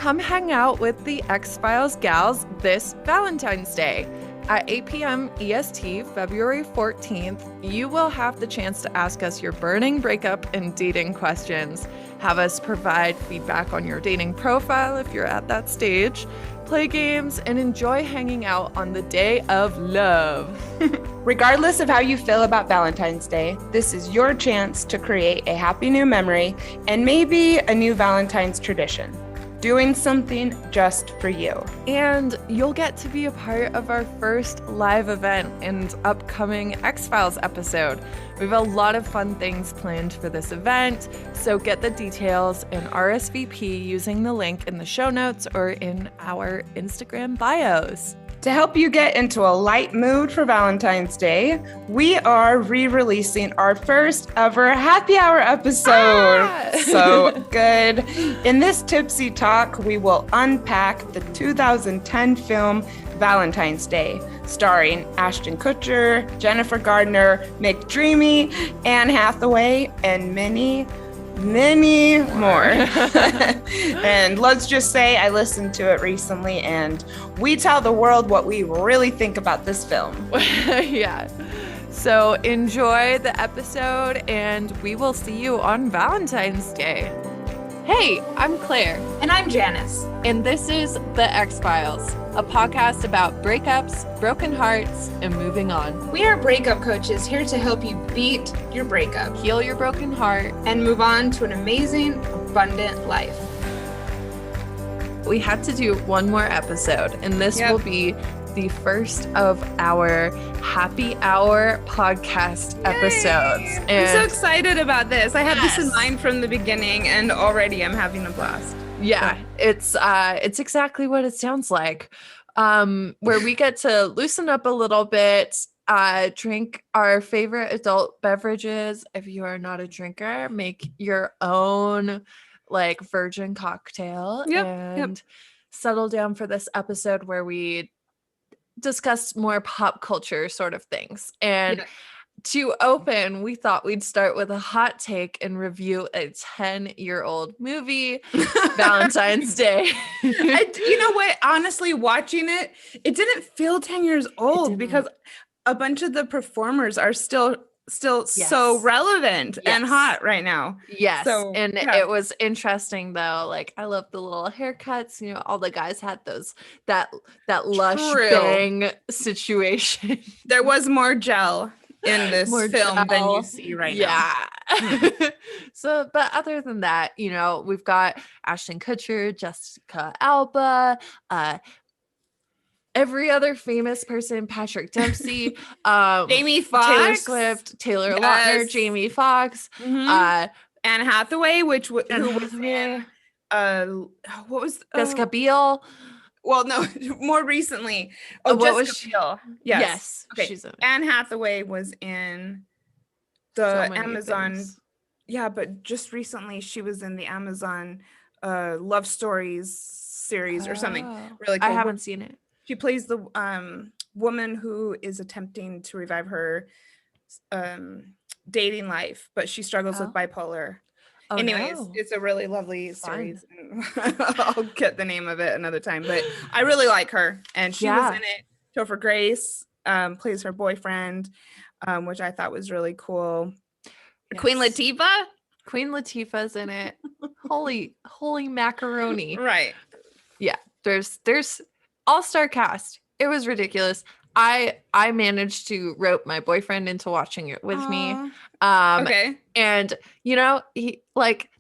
come hang out with the X-Files gals this Valentine's Day. At 8 p.m. EST, February 14th, you will have the chance to ask us your burning breakup and dating questions, have us provide feedback on your dating profile if you're at that stage, play games, and enjoy hanging out on the day of love. Regardless of how you feel about Valentine's Day, this is your chance to create a happy new memory and maybe a new Valentine's tradition. Doing something just for you. And you'll get to be a part of our first live event and upcoming X-Files episode. We have a lot of fun things planned for this event, so get the details and RSVP using the link in the show notes or in our Instagram bios. To help you get into a light mood for Valentine's Day, we are re-releasing our first ever happy hour episode. So good. In this tipsy talk, we will unpack the 2010 film Valentine's Day, starring Ashton Kutcher, Jennifer Gardner, McDreamy, Anne Hathaway, and many more. And let's just say I listened to it recently and we tell the world what we really think about this film. Yeah. So enjoy the episode and we will see you on Valentine's Day. Hey, I'm Claire. And I'm Janice. And this is The X-Files, a podcast about breakups, broken hearts, and moving on. We are breakup coaches here to help you beat your breakup, Heal your broken heart, and move on to an amazing, abundant life. We had to do one more episode, and this will be the first of our happy hour podcast episodes. And I'm so excited about this. I had this in mind from the beginning, and already I'm having a blast. Yeah, it's exactly what it sounds like. Where we get to loosen up a little bit, drink our favorite adult beverages. If you are not a drinker, make your own like virgin cocktail and settle down for this episode where we discuss more pop culture sort of things. And to open, we thought we'd start with a hot take and review a 10-year-old movie, Valentine's Day. You know what? Honestly, watching it, it didn't feel 10 years old because a bunch of the performers are still so relevant and hot right now. Yes. So, and it was interesting though. Like I love the little haircuts, you know, all the guys had that lush bang situation. There was more gel in this film than you see right now. So, but other than that, you know, we've got Ashton Kutcher, Jessica Alba, every other famous person, Patrick Dempsey, Jamie Foxx, Taylor Swift, Taylor Lautner, Jamie Foxx, Anne Hathaway, who was in, what was Jessica Biel. Well, no, more recently. Jessica Biel. Yes. Okay. She's Anne Hathaway was in the Amazon. Things. Yeah, but just recently she was in the Amazon Love Stories series or something. Really cool. I haven't seen it. She plays the woman who is attempting to revive her dating life, but she struggles with bipolar. Oh, anyways, it's a really lovely series. I'll get the name of it another time, but I really like her. And she was in it. Topher Grace plays her boyfriend, which I thought was really cool. Yes. Queen Latifah's in it. Holy macaroni. Right. Yeah. There's all-star cast. It was ridiculous. I managed to rope my boyfriend into watching it with me. Okay. And you know,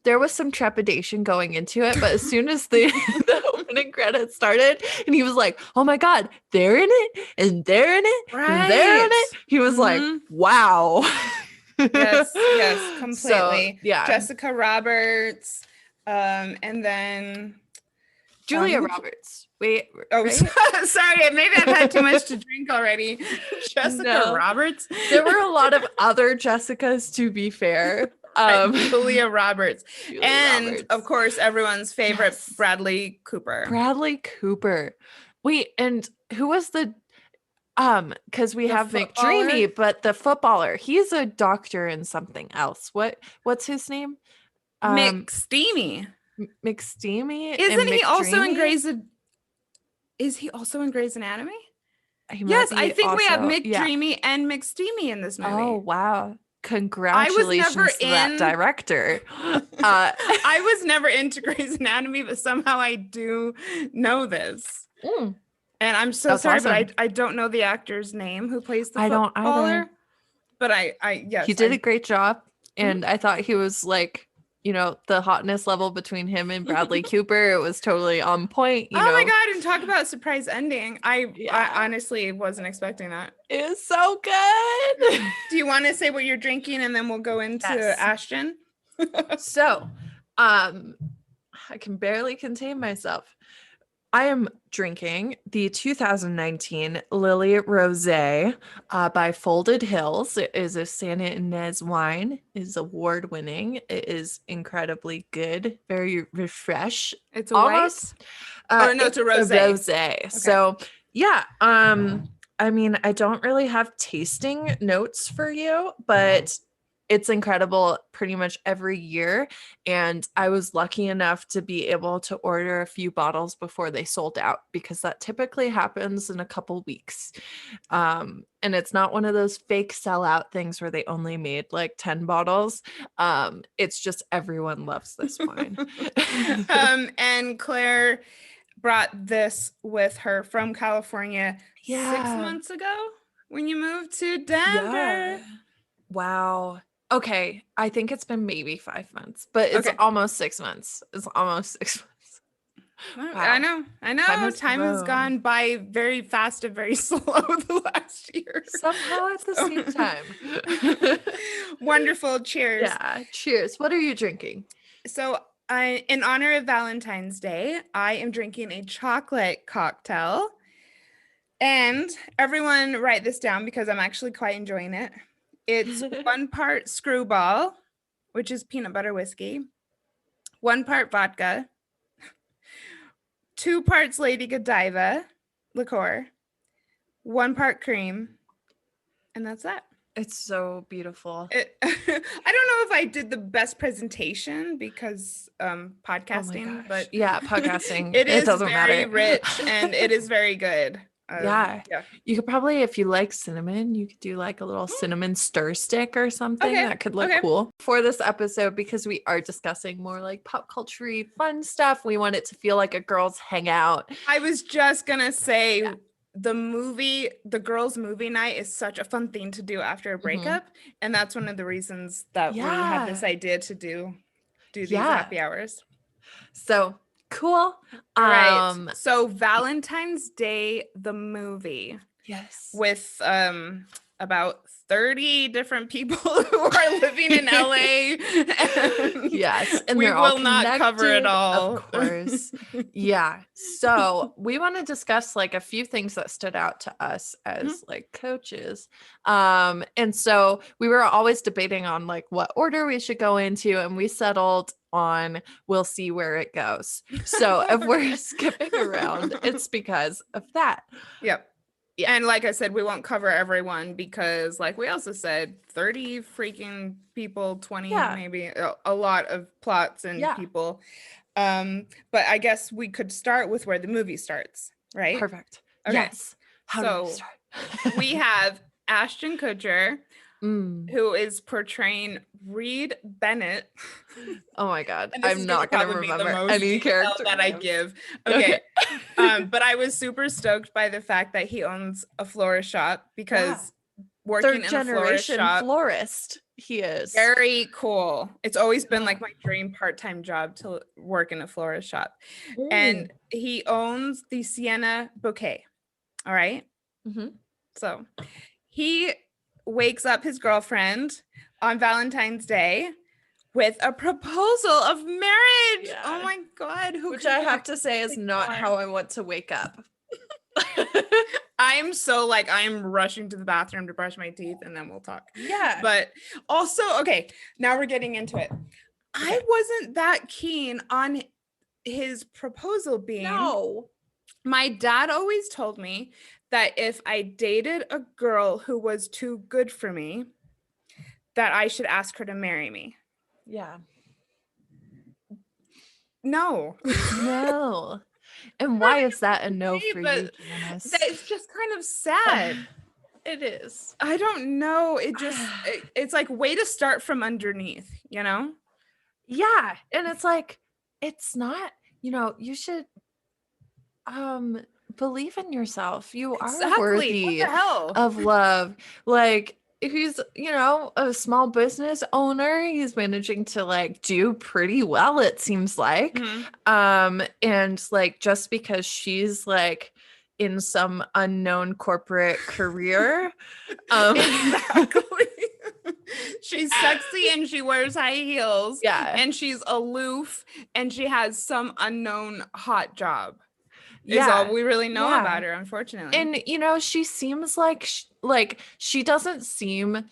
there was some trepidation going into it, but as soon as the opening credits started and he was like, "Oh my God, they're in it and they're in it and they're in it." He was like, "Wow." Yes, completely. So, yeah. Jessica Roberts, and then Julia Roberts. Wait. Oh, right? Sorry. Maybe I've had too much to drink already. Jessica Roberts. There were a lot of other Jessicas, to be fair. Julia Roberts. Of course, everyone's favorite, Bradley Cooper. Wait, and who was the because we have footballer? McDreamy, but the footballer, he's a doctor in something else. What's his name? McSteamy. McSteamy and Isn't he also in McDreamy? Is he also in Grey's Anatomy? He might Yes, I be think we have also, yeah. McDreamy and McSteamy in this Oh, movie. wow. I was never Congratulations to that in director. I was never into Grey's Anatomy, but somehow I do know this. Mm, And I'm so that's sorry, awesome. but I don't know the actor's name who plays the I don't footballer. either. But He yes, did a great job. Mhm. And I thought he was like, the hotness level between him and Bradley Cooper, it was totally on point, Oh my God, and talk about surprise ending. I Yeah. honestly wasn't expecting that. It was so good. Do you want to say what you're drinking and then we'll go into Yes. Ashton? So, I can barely contain myself. I am drinking the 2019 Lily Rosé by Folded Hills. It is a Santa Ynez wine. It is award winning. It is incredibly good, very refresh. It's a Almost. white? Or no, it's a rosé. Rosé. Okay. So yeah. I mean, I don't really have tasting notes for you, but it's incredible pretty much every year. And I was lucky enough to be able to order a few bottles before they sold out, because that typically happens in a couple weeks. And it's not one of those fake sellout things where they only made like 10 bottles. It's just everyone loves this wine. And Claire brought this with her from California 6 months ago when you moved to Denver. Yeah. Wow. Okay, I think it's been maybe 5 months, but it's almost 6 months. It's almost 6 months. Wow. I know. Time has gone by very fast and very slow the last year. Somehow at the same time. Wonderful. Cheers. Yeah. Cheers. What are you drinking? So, in honor of Valentine's Day, I am drinking a chocolate cocktail. And everyone write this down because I'm actually quite enjoying it. It's 1 part Screwball, which is peanut butter whiskey, 1 part vodka, 2 parts Lady Godiva liqueur, 1 part cream, and that's that. It's so beautiful. I don't know if I did the best presentation because podcasting, but yeah, podcasting. it doesn't very matter. rich and it is very good. Yeah. You could probably, if you like cinnamon, you could do like a little cinnamon stir stick or something. That could look cool for this episode, because we are discussing more like pop culture fun stuff. We want it to feel like a girls hangout. I was just gonna say the girls movie night is such a fun thing to do after a breakup. And that's one of the reasons that we had this idea to do these happy hours. So cool. All right. So Valentine's Day, the movie. Yes. With about 30 different people who are living in LA. Yes. And we will not cover it all. Of course. Yeah. So we want to discuss like a few things that stood out to us as like coaches. And so we were always debating on like what order we should go into, and we settled on we'll see where it goes. So if we're skipping around, it's because of that. Yep. Yeah. And like I said, we won't cover everyone because like we also said 30 freaking people, 20 maybe, a lot of plots and people. But I guess we could start with where the movie starts, right? Perfect. Okay. Yes. How do we start? We have Ashton Kutcher, who is portraying Reed Bennett. Oh my God. I'm not going to remember any character that I give. Okay. But I was super stoked by the fact that he owns a florist shop because working in a florist shop. Florist. He is. Very cool. It's always been like my dream part-time job to work in a florist shop. And he owns the Sienna Bouquet. All right. So he wakes up his girlfriend on Valentine's Day with a proposal of marriage. Yeah. Oh my God. Which I have to say is not how I want to wake up. I'm so like, I'm rushing to the bathroom to brush my teeth and then we'll talk. Yeah. But also, okay, now we're getting into it. Okay. I wasn't that keen on his proposal being. No. My dad always told me that if I dated a girl who was too good for me, that I should ask her to marry me. Yeah. No. No. And why is that a no for you, But Janice? it's just kind of sad. It is. I don't know. It's like way to start from underneath, you know? Yeah. And it's like, it's not, you should believe in yourself. You are Exactly. What worthy the hell? of love. Like he's, a small business owner. He's managing to like do pretty well, it seems like. And like just because she's like in some unknown corporate career. Exactly. She's sexy and she wears high heels. Yeah. And she's aloof and she has some unknown hot job. Yeah. Is all we really know about her, unfortunately. And she seems like she doesn't seem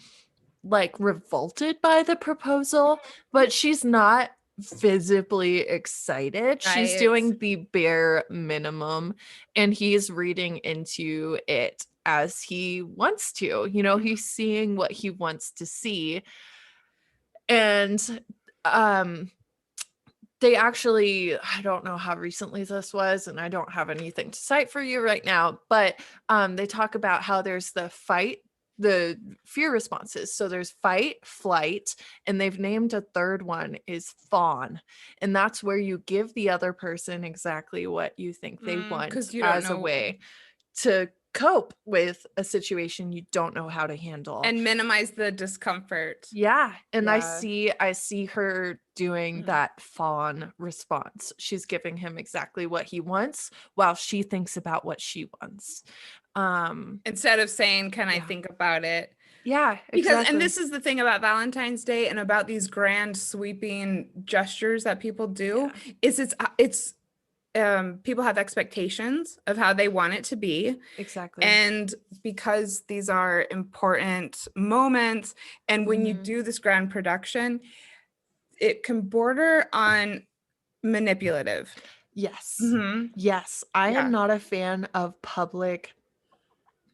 like revolted by the proposal, but she's not visibly excited. She's doing the bare minimum, and he's reading into it as he wants to. He's seeing what he wants to see. And they actually, I don't know how recently this was, and I don't have anything to cite for you right now, but they talk about how there's the fear responses. So there's fight, flight, and they've named a third one is fawn. And that's where you give the other person exactly what you think they want as a way to cope with a situation you don't know how to handle and minimize the discomfort. Yeah. And I see her doing that fawn response. She's giving him exactly what he wants while she thinks about what she wants. Instead of saying, can I think about it? Yeah, because and this is the thing about Valentine's Day and about these grand sweeping gestures that people do is it's people have expectations of how they want it to be. Exactly. And because these are important moments, and when you do this grand production, it can border on manipulative. Yes. Yes. I am not a fan of public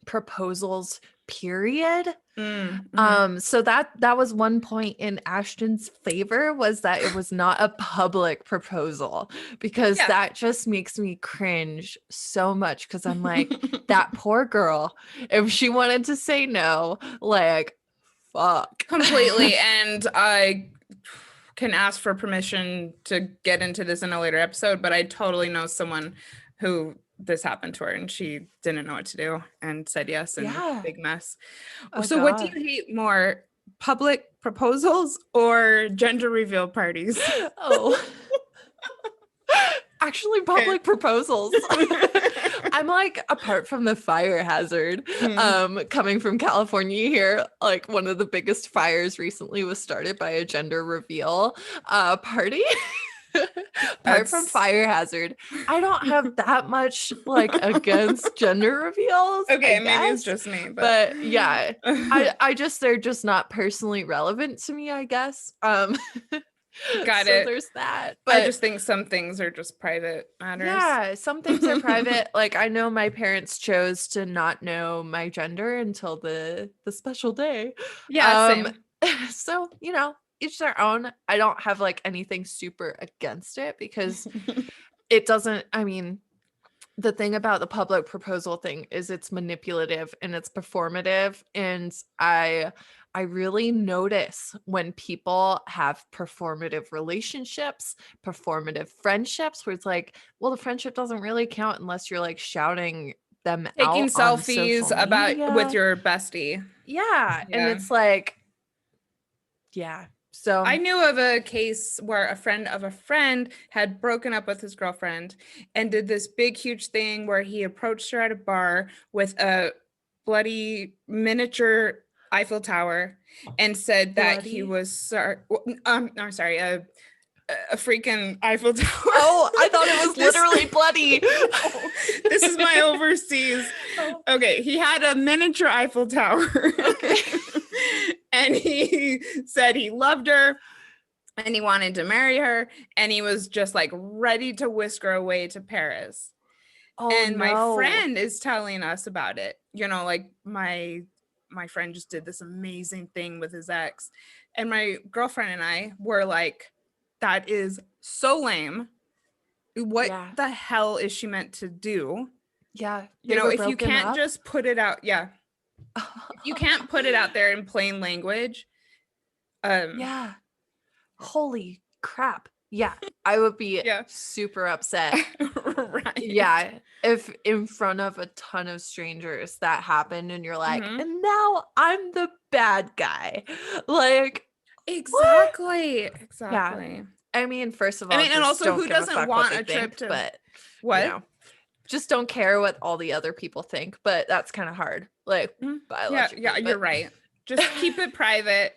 proposals, period. So that was one point in Ashton's favor, was that it was not a public proposal, because that just makes me cringe so much, because I'm like, that poor girl, if she wanted to say no, like, fuck. Completely. And I can ask for permission to get into this in a later episode, but I totally know someone who this happened to her and she didn't know what to do and said yes, and big mess. So what do you hate more, public proposals or gender reveal parties? Actually, public proposals. I'm like, apart from the fire hazard, coming from California here, like one of the biggest fires recently was started by a gender reveal party. Apart from fire hazard, I don't have that much like against gender reveals. Okay, maybe it's just me, but yeah, I just, they're just not personally relevant to me, I guess. Got so it. There's that. But I just think some things are just private matters. Yeah, some things are private. Like, I know my parents chose to not know my gender until the special day. Same. So, each their own. I don't have like anything super against it, because it doesn't, I mean, the thing about the public proposal thing is it's manipulative and it's performative. And I really notice when people have performative relationships, performative friendships, where it's like, well, the friendship doesn't really count unless you're like shouting them taking out selfies on about with your bestie. Yeah. And it's like, so I knew of a case where a friend of a friend had broken up with his girlfriend and did this big, huge thing where he approached her at a bar with a bloody miniature Eiffel Tower and said that he was sorry. I'm sorry, a freaking Eiffel Tower. Oh, I thought it was literally bloody. This is my overseas. Okay, he had a miniature Eiffel Tower. Okay. And he said he loved her and he wanted to marry her, and he was just like ready to whisk her away to Paris. And my friend is telling us about it. Like my friend just did this amazing thing with his ex, and my girlfriend and I were like, that is so lame. what Yeah. the hell is she meant to do? Yeah. You know, if you can't just put it out, you can't put it out there in plain language. Yeah. Holy crap. Yeah. I would be super upset. Right. Yeah. If in front of a ton of strangers that happened and you're like, Mhm. and now I'm the bad guy. Like, exactly. what? Exactly. Yeah. I mean, first of all, I mean, and just also, don't who give a doesn't fuck want what they a trip think, to but what? you know, just don't care what all the other people think. But that's kind of hard. Like biologically. Yeah, you're right. Just keep it private.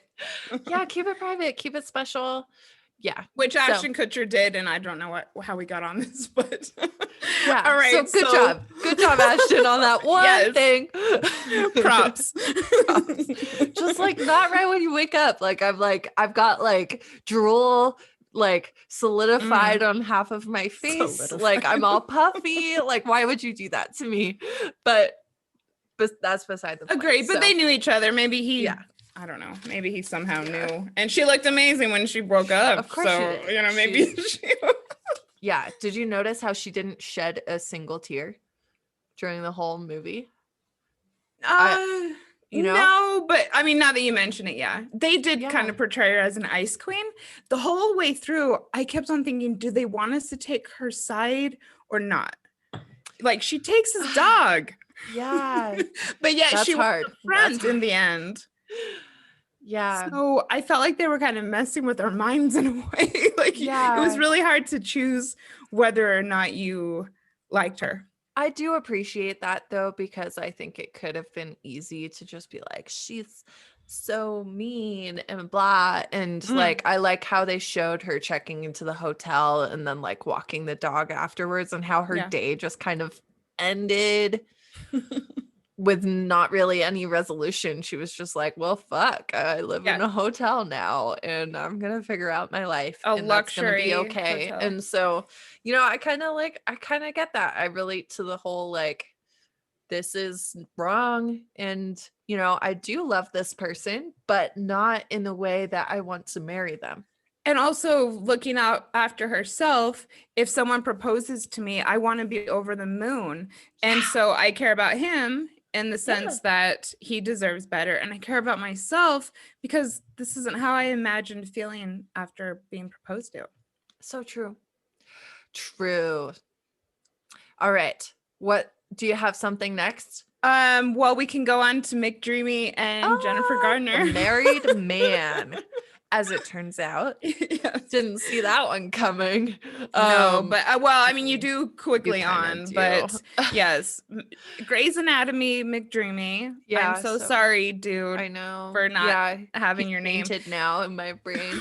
Yeah, keep it private, keep it special. Yeah. Which Ashton Kutcher did, and I don't know how we got on this, but yeah. All right. So good job. Good job, Ashton, on that one thing. Props. Just like not right when you wake up. Like I've got like drool like solidified on half of my face. Like I'm all puffy. Like, why would you do that to me? But that's beside the point. Agreed. But they knew each other. Maybe he I don't know. Maybe he somehow knew. And she looked amazing when she broke up. Of course so, she did. You know, maybe she Yeah. Did you notice how she didn't shed a single tear during the whole movie? You know? No, but I mean, now that you mention it, they did kind of portray her as an ice queen. The whole way through, I kept on thinking, do they want us to take her side or not? Like, she takes his dog. Yeah. But yet she was a friend in the end. Yeah. So I felt like they were kind of messing with our minds in a way. Like, it was really hard to choose whether or not you liked her. I do appreciate that though, because I think it could have been easy to just be like, she's so mean and blah. And like, I like how they showed her checking into the hotel and then like walking the dog afterwards, and how her day just kind of ended with not really any resolution. She was just like, well, fuck, I live in a hotel now and I'm gonna figure out my life, and that's gonna be okay. Hotel. And so, you know, I kind of get that. I relate to the whole like, this is wrong, and you know, I do love this person, but not in a way that I want to marry them. And also looking out after herself. If someone proposes to me, I want to be over the moon. And so I care about him in the sense that he deserves better. And I care about myself because this isn't how I imagined feeling after being proposed to. So true. True. All right. What do you have something next? Well, we can go on to Dreamy and Jennifer Gardner. Married man. As it turns out. Didn't see that one coming. No, but well, I mean, you do quickly but yes, Grey's Anatomy, McDreamy. Yeah, I'm so sorry, dude. I know for not having your name now in my brain.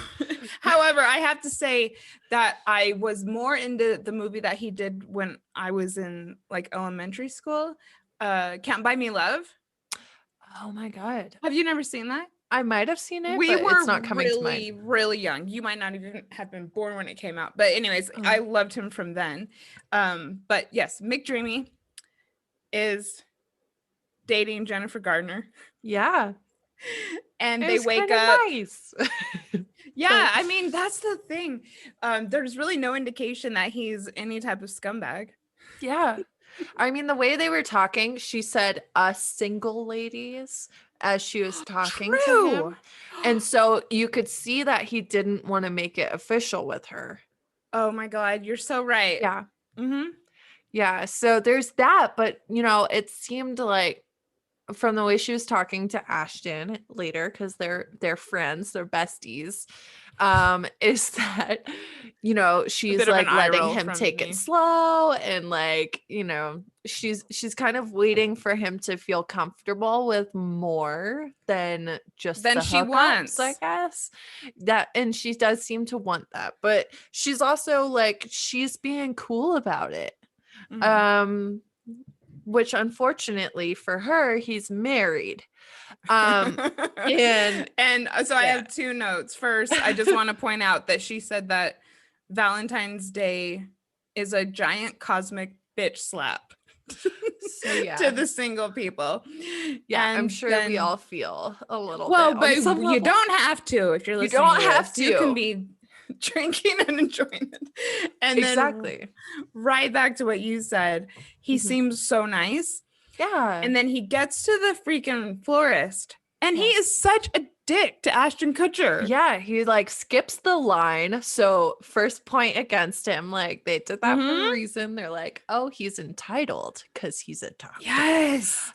However, I have to say that I was more into the movie that he did when I was in like elementary school. Can't Buy Me Love. Oh my God! Have you never seen that? I might have seen it. We but were it's not coming to mind. Really young. You might not even have been born when it came out. But anyways, I loved him from then. But yes, McDreamy is dating Jennifer Gardner. Yeah. And they wake up. Nice. Yeah, I mean, that's the thing. There's really no indication that he's any type of scumbag. Yeah. I mean, the way they were talking, she said, us single ladies, as she was talking to him. And so you could see that he didn't want to make it official with her. Oh my God, you're so right. Yeah. Mm-hmm. Yeah. So there's that. But, you know, it seemed like from the way she was talking to Ashton later, because they're friends, they're besties, is that, you know, she's like letting him take it slow, and like, you know, she's kind of waiting for him to feel comfortable with more than just the she wants, I guess. That, and she does seem to want that, but she's also like, she's being cool about it. Mm-hmm. Which unfortunately for her, he's married. And so I have two notes. First, I just want to point out that she said that Valentine's Day is a giant cosmic bitch slap to the single people. Yeah, and I'm sure we all feel a little bit. Well, but you don't have to if you're listening. You don't have to. You can be drinking and enjoying it. And Exactly. then right back to what you said, he seems so nice. Yeah. And then he gets to the freaking florist, and he is such a dick to Ashton Kutcher. Yeah, he like skips the line. So first point against him, like they did that for a reason. They're like, oh, he's entitled because he's a doctor. Yes.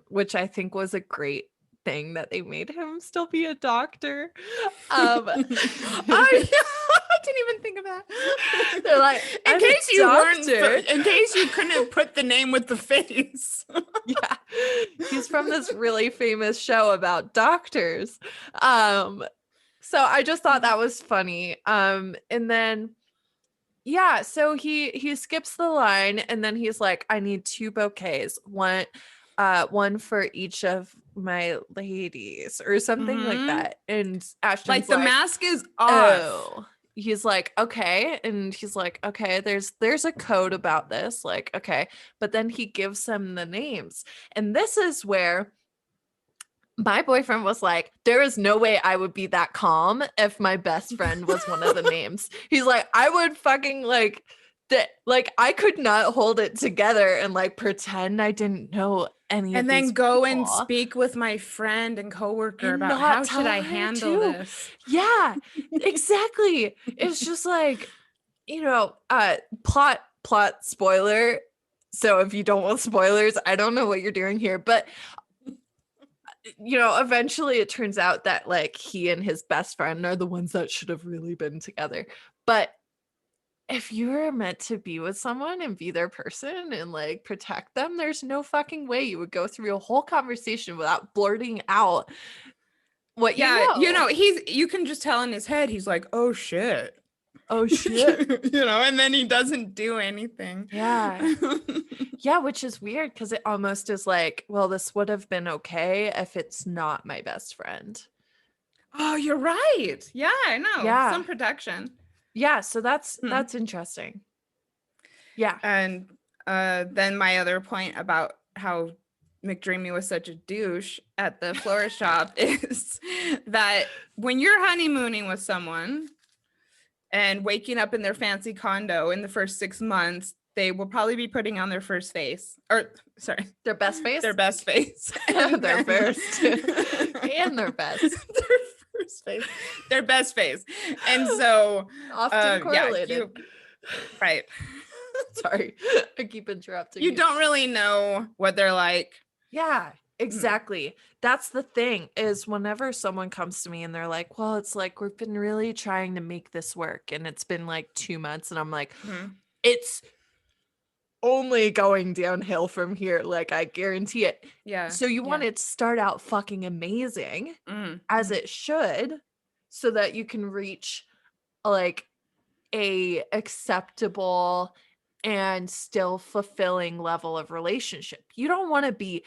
Which I think was a great thing that they made him still be a doctor. Oh yeah. I didn't even think of that. They're like, in case you couldn't put the name with the face. Yeah, he's from this really famous show about doctors. So I just thought that was funny. And then yeah, so he skips the line, and then he's like, I need 2 bouquets, one for each of my ladies or something like that. And Ashton's like the mask is off. Oh. He's like, okay. And he's like, okay, there's a code about this. Like, okay. But then he gives him the names. And this is where my boyfriend was like, there is no way I would be that calm if my best friend was one of the names. He's like, I would fucking like that. Like, I could not hold it together and like pretend I didn't know any and of then these go people. and speak with my friend and coworker And about not how tell should I her handle too. this. Yeah, exactly. It's just like, you know, plot spoiler. So if you don't want spoilers, I don't know what you're doing here, but you know, eventually it turns out that like he and his best friend are the ones that should have really been together. But if you're meant to be with someone and be their person and like protect them, there's no fucking way you would go through a whole conversation without blurting out what you know. You can just tell in his head, he's like, oh shit. Oh shit. And then he doesn't do anything. Yeah. Yeah, which is weird because it almost is like, well, this would have been okay if it's not my best friend. Oh, you're right. Yeah, I know. Yeah. Some protection. Yeah, so that's interesting. Yeah. And then my other point about how McDreamy was such a douche at the florist shop is that when you're honeymooning with someone and waking up in their fancy condo in the first 6 months, they will probably be putting on their first face. Or, sorry. Their best face? Their best face. And their first. And their best. Their first face. Their best face. And so... often correlated. Right. Sorry. I keep interrupting you. You don't really know what they're like. Yeah, exactly. That's the thing is whenever someone comes to me and they're like, well, it's like, we've been really trying to make this work. And it's been like 2 months. And I'm like, it's only going downhill from here. Like, I guarantee it. Yeah. So you want it to start out fucking amazing as it should so that you can reach like a acceptable and still fulfilling level of relationship. You don't want to be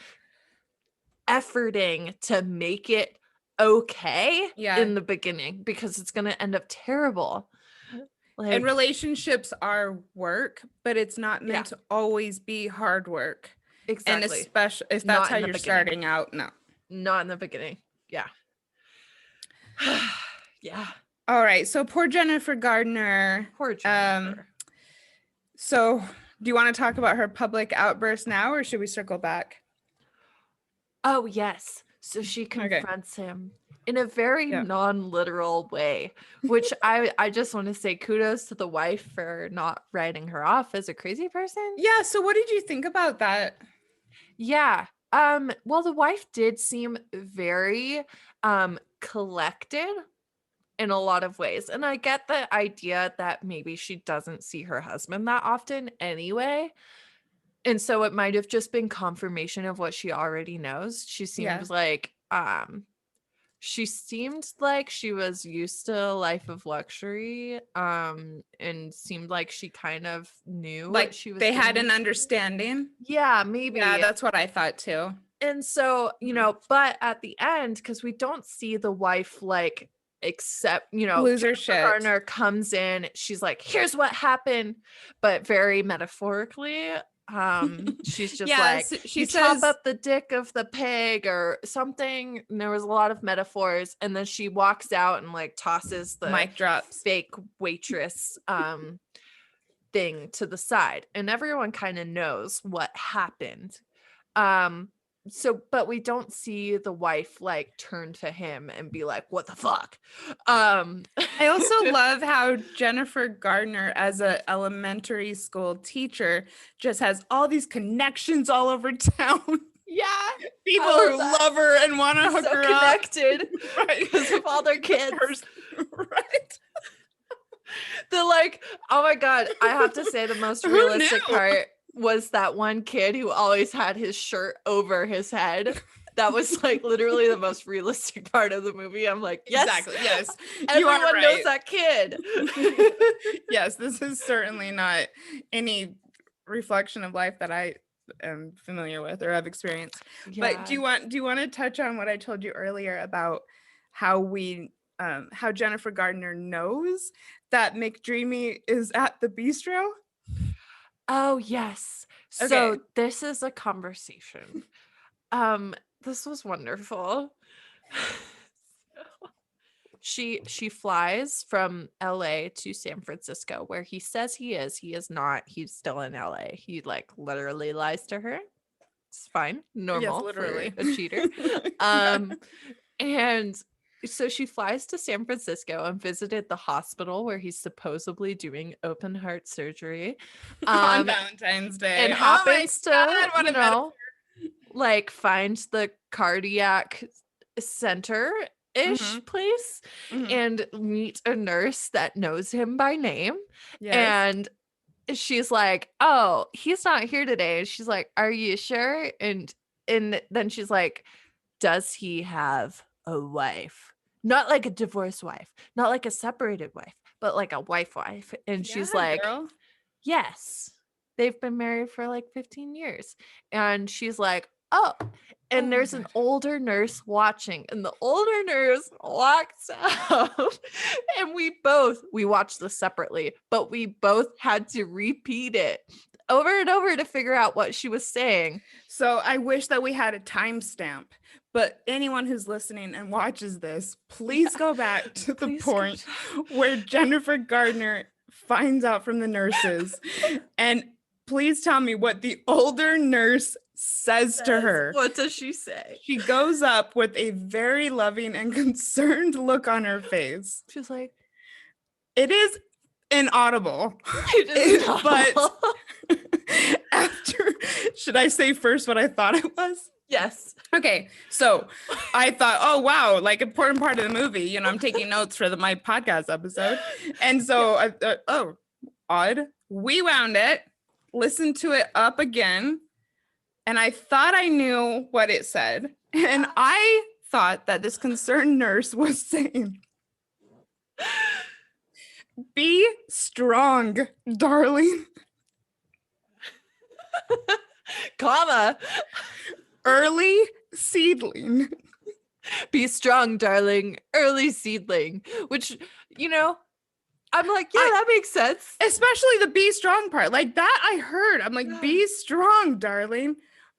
efforting to make it okay in the beginning because it's going to end up terrible. Like, and relationships are work, but it's not meant to always be hard work. Exactly. And especially if that's how you're starting out. No. Not in the beginning. Yeah. Yeah. All right. So poor Jennifer Gardner. Poor Jennifer. So do you want to talk about her public outburst now, or should we circle back? Oh, yes. So she confronts him in a very non-literal way, which I just want to say kudos to the wife for not writing her off as a crazy person. Yeah. So what did you think about that? Yeah. Well, the wife did seem very collected in a lot of ways. And I get the idea that maybe she doesn't see her husband that often anyway. And so it might have just been confirmation of what she already knows. She seems like she seemed like she was used to a life of luxury and seemed like she kind of knew like what she was they doing. had an understanding. Yeah, maybe. Yeah, that's what I thought too. And so, you know, but at the end, because we don't see the wife like except, you know, lose her shit. Gardner comes in, she's like, here's what happened, but very metaphorically. She's just Yeah, like, so she you says, chop up the dick of the pig or something. And there was a lot of metaphors. And then she walks out and like tosses the mic drops. fake waitress thing to the side. And everyone kind of knows what happened. But we don't see the wife like turn to him and be like, what the fuck? I also love how Jennifer Gardner, as an elementary school teacher, just has all these connections all over town. Yeah. People who love her and want to hook her connected up. Right. Because of all their kids. Right. The like, oh my God, I have to say the most realistic part was that one kid who always had his shirt over his head. That was like literally the most realistic part of the movie. I'm like, yes, exactly, yes. Everyone knows that kid. Yes, this is certainly not any reflection of life that I am familiar with or have experienced. Yeah. But do you want to touch on what I told you earlier about how how Jennifer Gardner knows that McDreamy is at the bistro? Oh, yes. Okay. So this is a conversation. This was wonderful. She flies from LA to San Francisco, where he says he is. He is not. He's still in LA. He like literally lies to her. It's fine. Normal. Yes, literally. For a cheater. And so she flies to San Francisco and visited the hospital where he's supposedly doing open heart surgery on Valentine's Day, and happens to like find the cardiac center-ish place and meet a nurse that knows him by name. Yes. And she's like, oh, he's not here today. And she's like, are you sure? And then she's like, does he have a wife? Not like a divorced wife, not like a separated wife, but like a wife. And she's like, girl. Yes, they've been married for like 15 years. And she's like, oh, and there's an older nurse watching, and the older nurse walks out. And we watched this separately, but we both had to repeat it over and over to figure out what she was saying. So I wish that we had a timestamp, but anyone who's listening and watches this, please go back to the point where Jennifer Gardner finds out from the nurses, and please tell me what the older nurse says to her. What does she say? She goes up with a very loving and concerned look on her face. She's like, it is inaudible. But after, should I say first what I thought it was? Yes. Okay. So I thought, oh, wow, like important part of the movie. You know, I'm taking notes for my podcast episode. And so I thought, oh, odd. We wound it, listened to it up again. And I thought I knew what it said. And I thought that this concerned nurse was saying, be strong, darling. Comma. Early seedling. Be strong, darling. Early seedling. Which, you know, I'm like, yeah, that makes sense. Especially the be strong part. Like that I heard. I'm like, be strong, darling.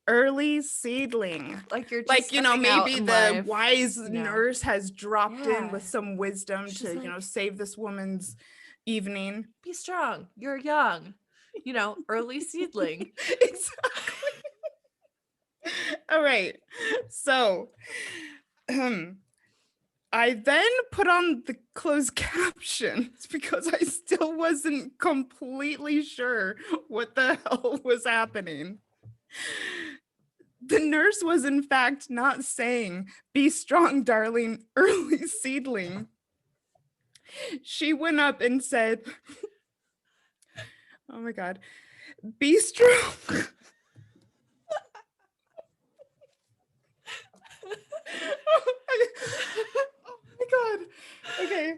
Early seedling. Like you're just like, you know, maybe the wise nurse has dropped in with some wisdom to, like, you know, save this woman's evening. Be strong. You're young. You know, early seedling. Exactly. All right. So I then put on the closed captions because I still wasn't completely sure what the hell was happening. The nurse was in fact not saying, be strong, darling, early seedling. She went up and said, oh my God, be strong. Oh my God. Okay.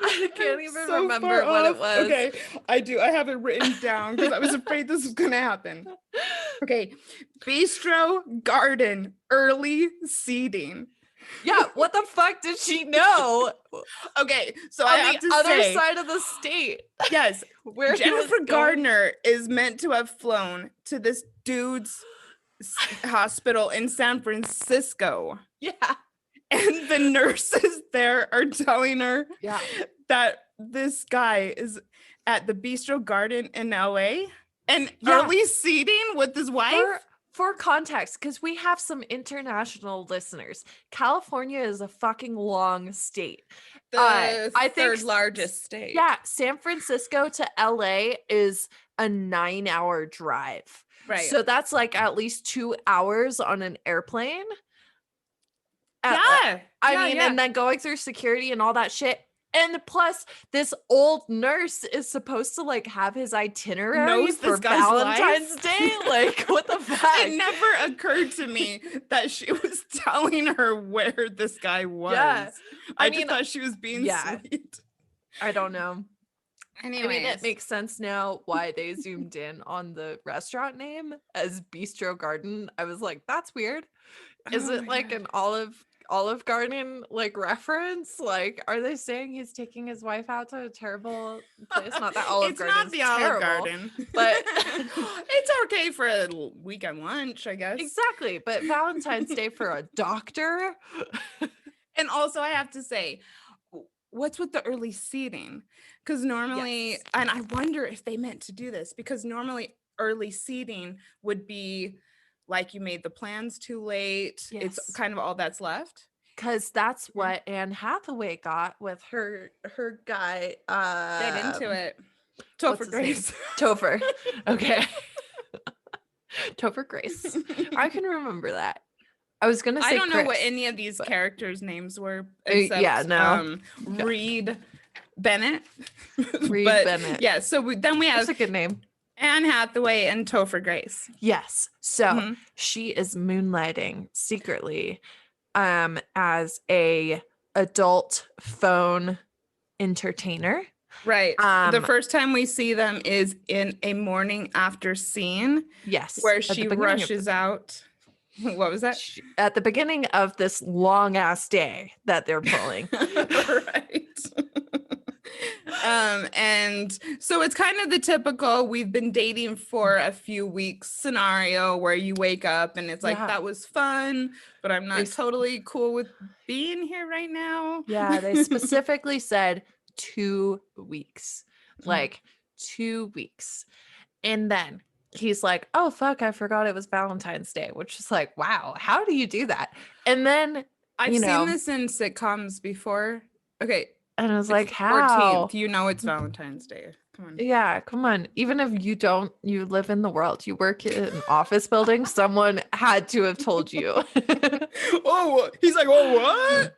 I can't even remember what it was. Okay, I do. I have it written down because I was afraid this was going to happen. Okay, bistro garden early seeding. Yeah, what the fuck did she know? Okay, so On I have the to other say, side of the state. yes, Where he was Jennifer going. Gardner is meant to have flown to this dude's hospital in San Francisco. Yeah. And the nurses there are telling her Yeah. that this guy is at the Bistro Garden in LA and Yeah. early seating with his wife. For context, because we have some international listeners, California is a fucking long state. The I third think largest state. Yeah, San Francisco to LA is a 9-hour drive. Right. So that's like at least 2 hours on an airplane. Yeah. I mean, and then going through security and all that shit. And plus, this old nurse is supposed to like have his itinerary Knows for this guy's Valentine's life? Day. Like, what the fuck? It never occurred to me that she was telling her where this guy was. Yeah. I just thought she was being sweet. I don't know. Anyways. I mean, it makes sense now why they zoomed in on the restaurant name as Bistro Garden. I was like, that's weird. Is it like an Olive Garden like reference? Like, are they saying he's taking his wife out to a terrible place? Not that Olive Garden. It's not the Olive Garden, but it's okay for a weekend lunch, I guess. Exactly, but Valentine's Day for a doctor. And also, I have to say, what's with the early seating? Because normally, and I wonder if they meant to do this, because normally early seating would be like you made the plans too late. Yes. It's kind of all that's left. Because that's what Anne Hathaway got with her guy. Get into it. Topher Grace. Topher. Okay. Topher Grace. I can remember that. I was gonna say I don't know Chris, what any of these characters' names were. Except, Reed Bennett. Reed Bennett. Yeah. So then we have. That's a good name. Anne Hathaway and Topher Grace. Yes. So she is moonlighting secretly as a adult phone entertainer. Right. The first time we see them is in a morning after scene. Yes. Where she rushes out. What was that? At the beginning of this long ass day that they're pulling. Right. And so it's kind of the typical we've been dating for a few weeks scenario where you wake up and it's like, that was fun, but I'm not totally cool with being here right now. Yeah, they specifically said 2 weeks, like 2 weeks. And then he's like, oh, fuck, I forgot it was Valentine's Day, which is like, wow, how do you do that? And then I've seen this in sitcoms before. Okay. And I was like, how? 14th, you know it's Valentine's Day. Come on. Yeah, come on. Even if you don't, you live in the world. You work in an office building. Someone had to have told you. Oh, he's like, oh, what?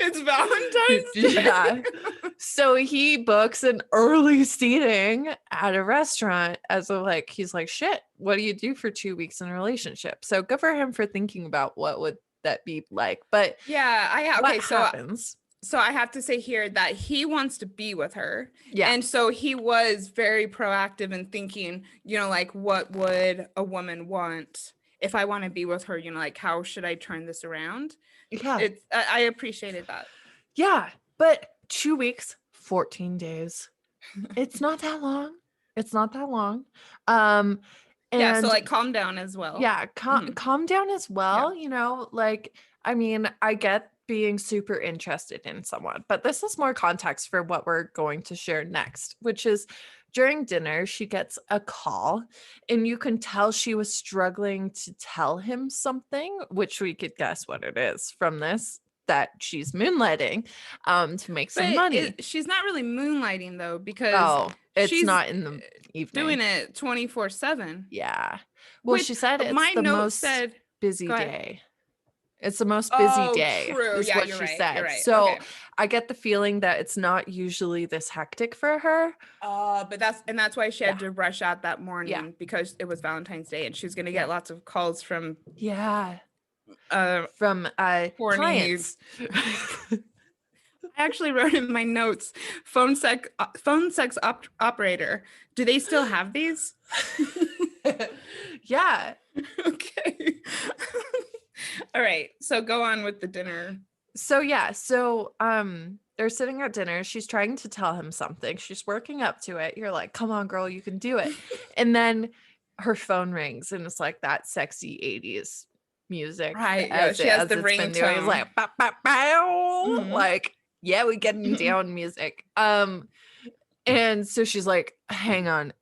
It's Valentine's Day. Yeah. So he books an early seating at a restaurant as a like, he's like, shit, what do you do for 2 weeks in a relationship? So good for him for thinking about what would that be like. But yeah, what happens? So I have to say here that he wants to be with her. Yeah. And so he was very proactive in thinking, you know, like, what would a woman want if I want to be with her? You know, like, how should I turn this around? Yeah. I appreciated that. Yeah. But 2 weeks, 14 days. It's not that long. It's not that long. And yeah, so like calm down as well. Yeah, calm down as well. Yeah. You know, like, I mean, I get being super interested in someone, but this is more context for what we're going to share next, which is during dinner, she gets a call and you can tell she was struggling to tell him something, which we could guess what it is from this, that she's moonlighting to make some money. She's not really moonlighting though, because it's not in the evening. Doing it 24/7. Yeah. Well, she said it's the most busy day. It's the most busy day. True. Is what she said. You're right. So I get the feeling that it's not usually this hectic for her. But that's why she had to rush out that morning because it was Valentine's Day and she's gonna get lots of calls from clients. I actually wrote in my notes, phone sex operator. Do they still have these? Yeah. Okay. All right. So go on with the dinner. So they're sitting at dinner. She's trying to tell him something. She's working up to it. You're like, come on, girl, you can do it. And then her phone rings and it's like that sexy 80s music. Right. Yeah. She has the ringtone. It's like, bow, bow, bow. Mhm. Like, yeah, we getting down music. And so she's like, hang on,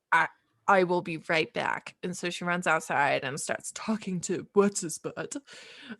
I will be right back. And so she runs outside and starts talking to what's his butt.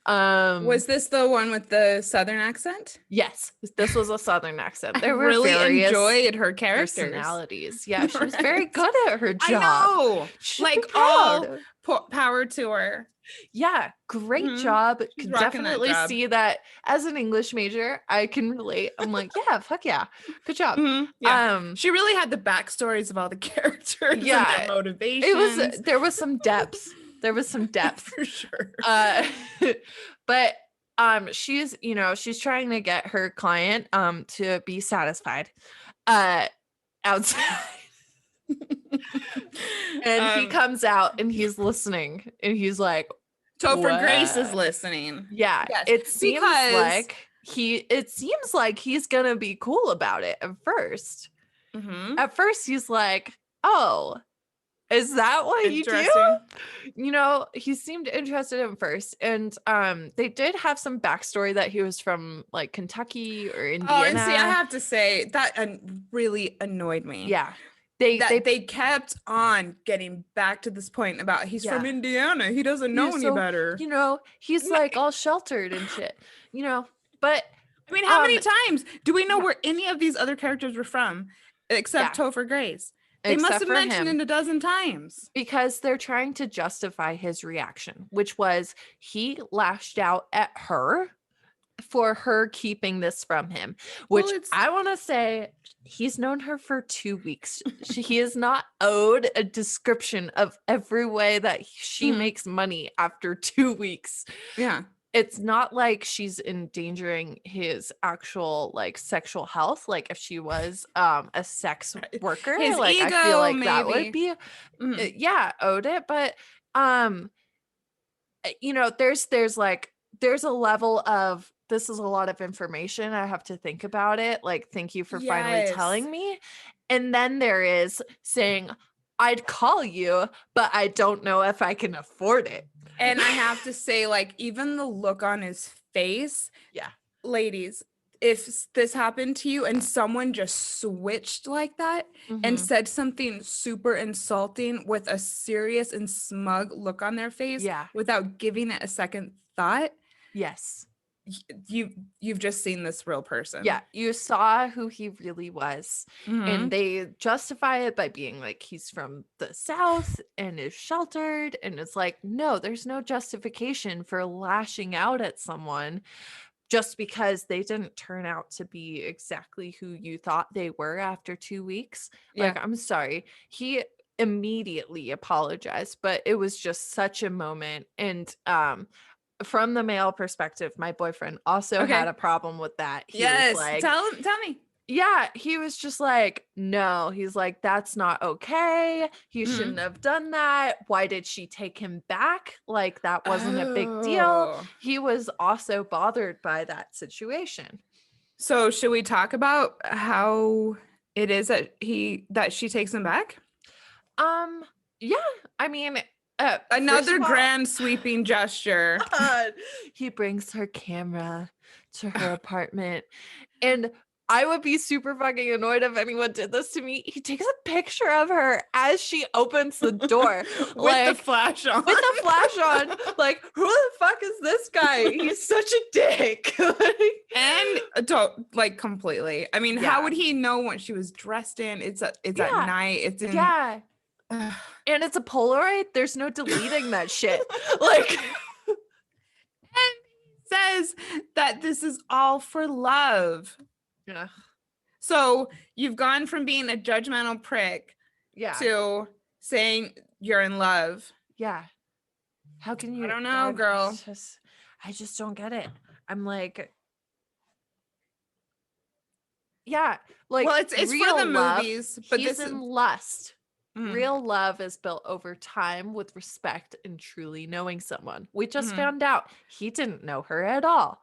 Was this the one with the Southern accent? Yes, this was a Southern accent. There I were really various enjoyed her characters. personalities. Yeah, she was Right. very good at her job. I know. Should Like be proud. all power to her. Yeah, great Mhm. job. She's Can rocking that definitely job. see that as an English major. I can relate. I'm like, yeah, fuck yeah, good job. Mhm. Yeah. She really had the backstories of all the characters and Yeah, their motivations. there was some depth. There was some depth. For sure. But she's trying to get her client to be satisfied outside. And he comes out and he's listening and he's like, Topher Grace is "What?" listening. Yeah, Yes, it seems because- like he's gonna be cool about it at first. Mhm. At first he's like, oh, is that what you do? Interesting. He seemed interested at first. And they did have some backstory that he was from like Kentucky or Indiana. Oh, and see, I have to say that really annoyed me. Yeah. They kept on getting back to this point about he's from Indiana. He doesn't know any better. He's like all sheltered and shit. But I mean, how many times do we know where any of these other characters were from except Topher Grace? They must have mentioned it a dozen times. Because they're trying to justify his reaction, which was he lashed out at her for her keeping this from him, which I want to say he's known her for 2 weeks. He is not owed a description of every way that she makes money after 2 weeks. Yeah. It's not like she's endangering his actual like sexual health. Like if she was a sex worker, his like ego, I feel like maybe. that would be owed it. But there's a level of this is a lot of information. I have to think about it. Like, thank you for finally telling me. And then there is saying, I'd call you, but I don't know if I can afford it. And I have to say, like, even the look on his face. Yeah. Ladies, if this happened to you and someone just switched like that and said something super insulting with a serious and smug look on their face without giving it a second thought. Yes. You've just seen this real person. Yeah, you saw who he really was. And they justify it by being like he's from the South and is sheltered, and it's like, no, there's no justification for lashing out at someone just because they didn't turn out to be exactly who you thought they were after 2 weeks. Like, I'm sorry, he immediately apologized, but it was just such a moment. And from the male perspective, my boyfriend also had a problem with that. He was like, tell me. Yeah, he was just like, no, he's like, that's not okay. He shouldn't have done that. Why did she take him back? Like, that wasn't a big deal. He was also bothered by that situation. So should we talk about how it is that she takes him back? Yeah, I mean, another grand sweeping gesture. He brings her camera to her apartment, and I would be super fucking annoyed if anyone did this to me. He takes a picture of her as she opens the door with the flash on. Like, who the fuck is this guy? He's such a dick. And like completely. I mean, how would he know what she was dressed in? It's at night. It's in and it's a Polaroid. There's no deleting that shit. Like, and he says that this is all for love. Yeah. So you've gone from being a judgmental prick to saying you're in love. Yeah. How can you? I don't know, girl. I just don't get it. I'm like, yeah, like, well, it's for the movies, but he's in lust. Real love is built over time with respect and truly knowing someone. We just Mm-hmm. found out he didn't know her at all.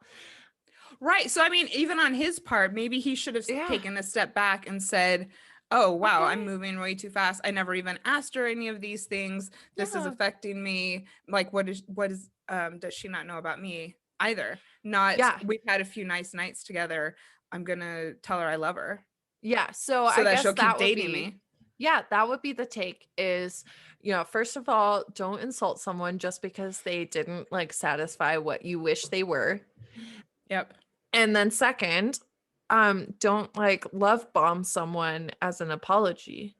Right. So, I mean, even on his part, maybe he should have taken a step back and said, oh, wow, I'm moving way too fast. I never even asked her any of these things. This is affecting me. Like, does she not know about me either? We've had a few nice nights together. I'm going to tell her I love her. Yeah. So I that guess she'll that keep would dating be, me. yeah, that would be the take is, first of all, don't insult someone just because they didn't like satisfy what you wish they were. Yep. And then second, don't like love bomb someone as an apology.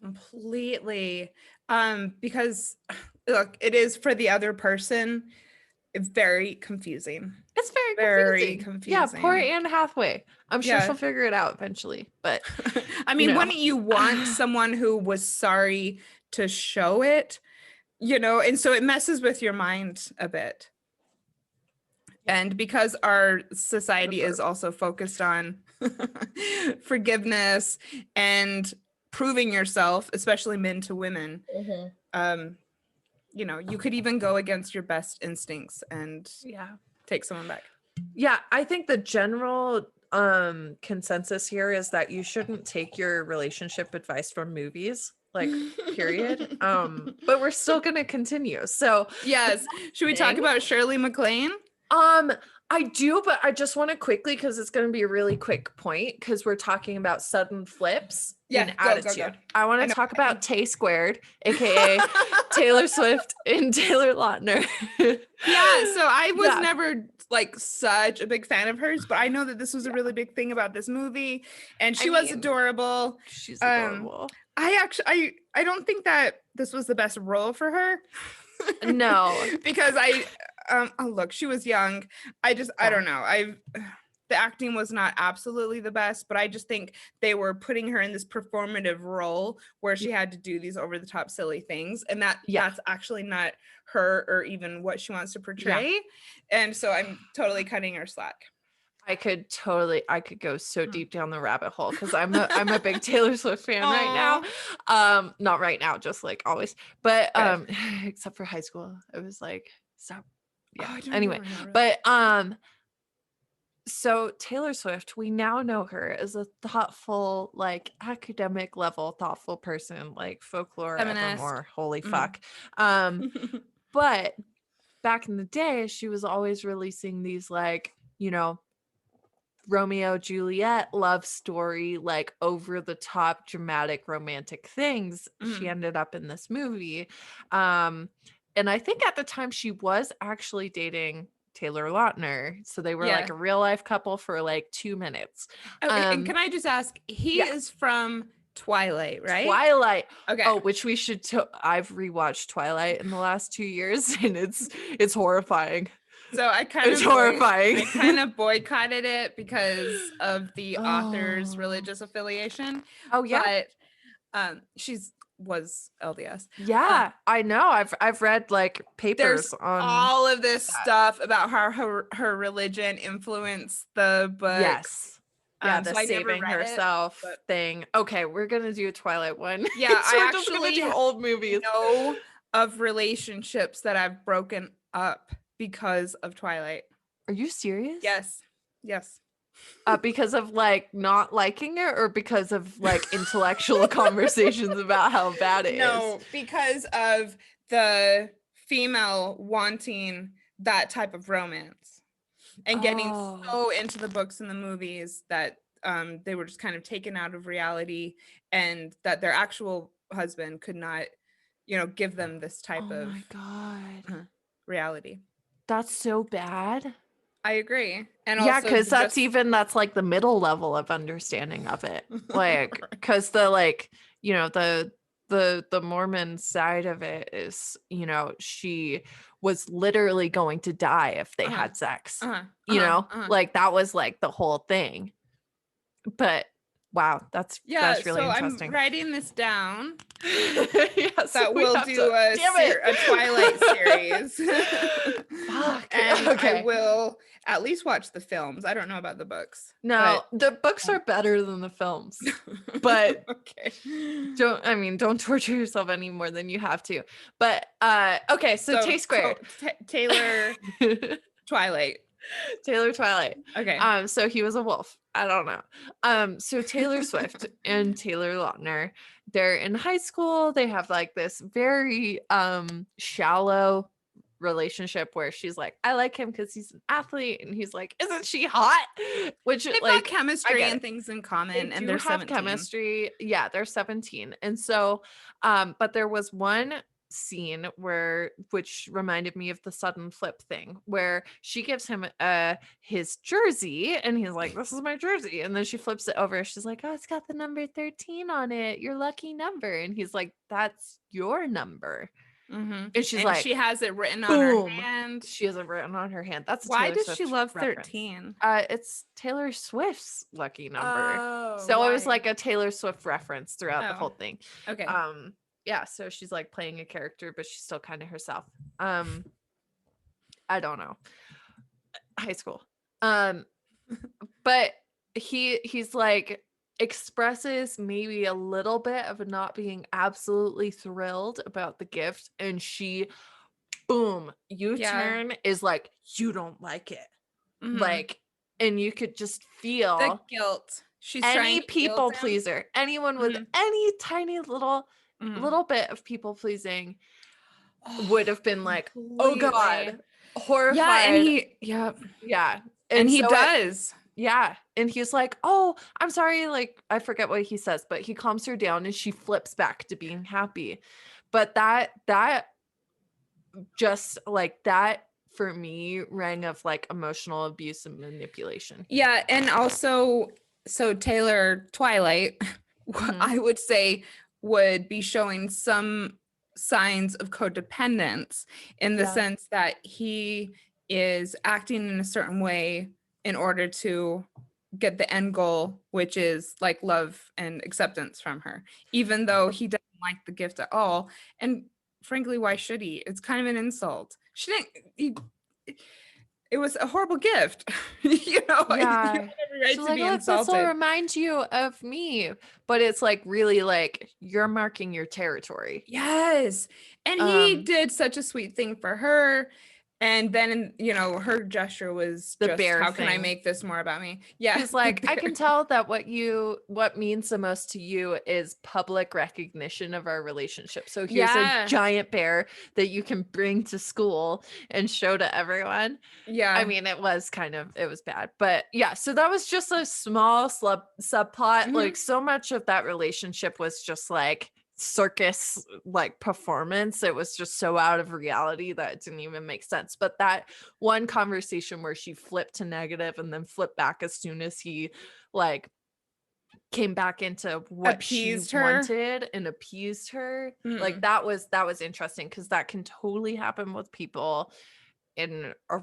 Completely. Because look, it is for the other person very confusing. It's very confusing. Yeah, poor Anne Hathaway. I'm sure she'll figure it out eventually. But I mean, wouldn't you want someone who was sorry to show it? And so it messes with your mind a bit. And because our society is also focused on forgiveness and proving yourself, especially men to women, you could even go against your best instincts and take someone back. Yeah, I think the general consensus here is that you shouldn't take your relationship advice from movies, like period. But we're still gonna continue. So yes, should we talk about Shirley MacLaine? I do, but I just want to quickly, because it's going to be a really quick point, because we're talking about sudden flips in attitude. Go. I want to talk about Tay Squared, aka Taylor Swift and Taylor Lautner. So I was never like such a big fan of hers, but I know that this was a really big thing about this movie, and she was adorable. She's adorable. I don't think that this was the best role for her. No, because look, she was young. I don't know. The acting was not absolutely the best, but I just think they were putting her in this performative role where she had to do these over the top silly things. And that's actually not her or even what she wants to portray. Yeah. And so I'm totally cutting her slack. I could go so deep down the rabbit hole because I'm a big Taylor Swift fan right now. Not right now, just like always. But except for high school, it was like, stop. Yeah. Anyway, but so Taylor Swift, we now know her as a thoughtful, like academic level, thoughtful person, like folklore evermore. Holy fuck. But back in the day, she was always releasing these like, Romeo Juliet love story, like over the top dramatic romantic things. She ended up in this movie. And I think at the time she was actually dating Taylor Lautner. So they were like a real life couple for like 2 minutes. And can I just ask, he is from Twilight, right? Twilight. Okay. Oh, which we should I've rewatched Twilight in the last 2 years and it's horrifying. So it's horrifying. I kind of boycotted it because of the author's religious affiliation. Oh yeah. But was LDS. Yeah, I know. I've read like papers on all of this stuff about how her religion influenced the books. Yes. Yeah, the saving herself thing. Okay, we're gonna do a Twilight one. Yeah, I actually do old movies. Know of relationships that I've broken up because of Twilight. Are you serious? Yes. Because of like not liking it or because of like intellectual conversations about how bad it is? No, because of the female wanting that type of romance and getting so into the books and the movies that they were just kind of taken out of reality and that their actual husband could not, give them this type of my God. Reality. That's so bad. I agree. And yeah, because that's like the middle level of understanding of it. Like, because the like, the Mormon side of it is, she was literally going to die if they had sex. Like that was like the whole thing. But Wow, that's really so interesting. I'm writing this down. Yes, That we we'll have do to. Damn it. a Twilight series. Fuck. And I Okay. will at least watch the films. I don't know about the books. No, the books are better than the films, but okay. don't torture yourself any more than you have to. But okay, so Tay squared. Taylor Twilight. Taylor Twilight. Okay. So he was a wolf. I don't know. So Taylor Swift and Taylor Lautner, they're in high school. They have like this very shallow relationship where she's like, I like him because he's an athlete, and he's like, isn't she hot? Which they've like got chemistry and things in common, and they're 17. chemistry. Yeah, they're 17. And so but there was one scene which reminded me of the sudden flip thing, where she gives him his jersey, and he's like, this is my jersey, and then she flips it over. She's like, oh, it's got the number 13 on it, your lucky number, and he's like, that's your number. Mm-hmm. And she's like, she has it written on her hand. She has it written on her hand. That's why does she love 13? It's Taylor Swift's lucky number. So it was like a Taylor Swift reference throughout the whole thing. Okay. Yeah, so she's like playing a character, but she's still kind of herself. I don't know. High school. But he's like expresses maybe a little bit of not being absolutely thrilled about the gift, and she boom, U-turn is like, you don't like it. Mm-hmm. Like, and you could just feel the guilt. She's any people pleaser, anyone with any tiny little bit of people pleasing would have been like, oh God, horrified. Yeah. And he does. And he's like, oh, I'm sorry. Like, I forget what he says, but he calms her down and she flips back to being happy. But that just like that for me rang of like emotional abuse and manipulation. Yeah. And also, so Taylor Twilight, I would say, would be showing some signs of codependence in the sense that he is acting in a certain way in order to get the end goal, which is like love and acceptance from her, even though he doesn't like the gift at all. And frankly, why should he? It's kind of an insult. It was a horrible gift. You know, you have every right to be insulted. This will remind you of me, but it's like really like you're marking your territory. Yes. And he did such a sweet thing for her. And then, you know, her gesture was the just, bear how thing. Can I make this more about me? Yeah. He's like, I can tell that what means the most to you is public recognition of our relationship. So here's a giant bear that you can bring to school and show to everyone. Yeah. I mean, it was bad, but yeah. So that was just a small subplot. Like so much of that relationship was just like circus like performance. It was just so out of reality that it didn't even make sense. But that one conversation where she flipped to negative and then flipped back as soon as he like came back into what she wanted and appeased her, like that was interesting, because that can totally happen with people in a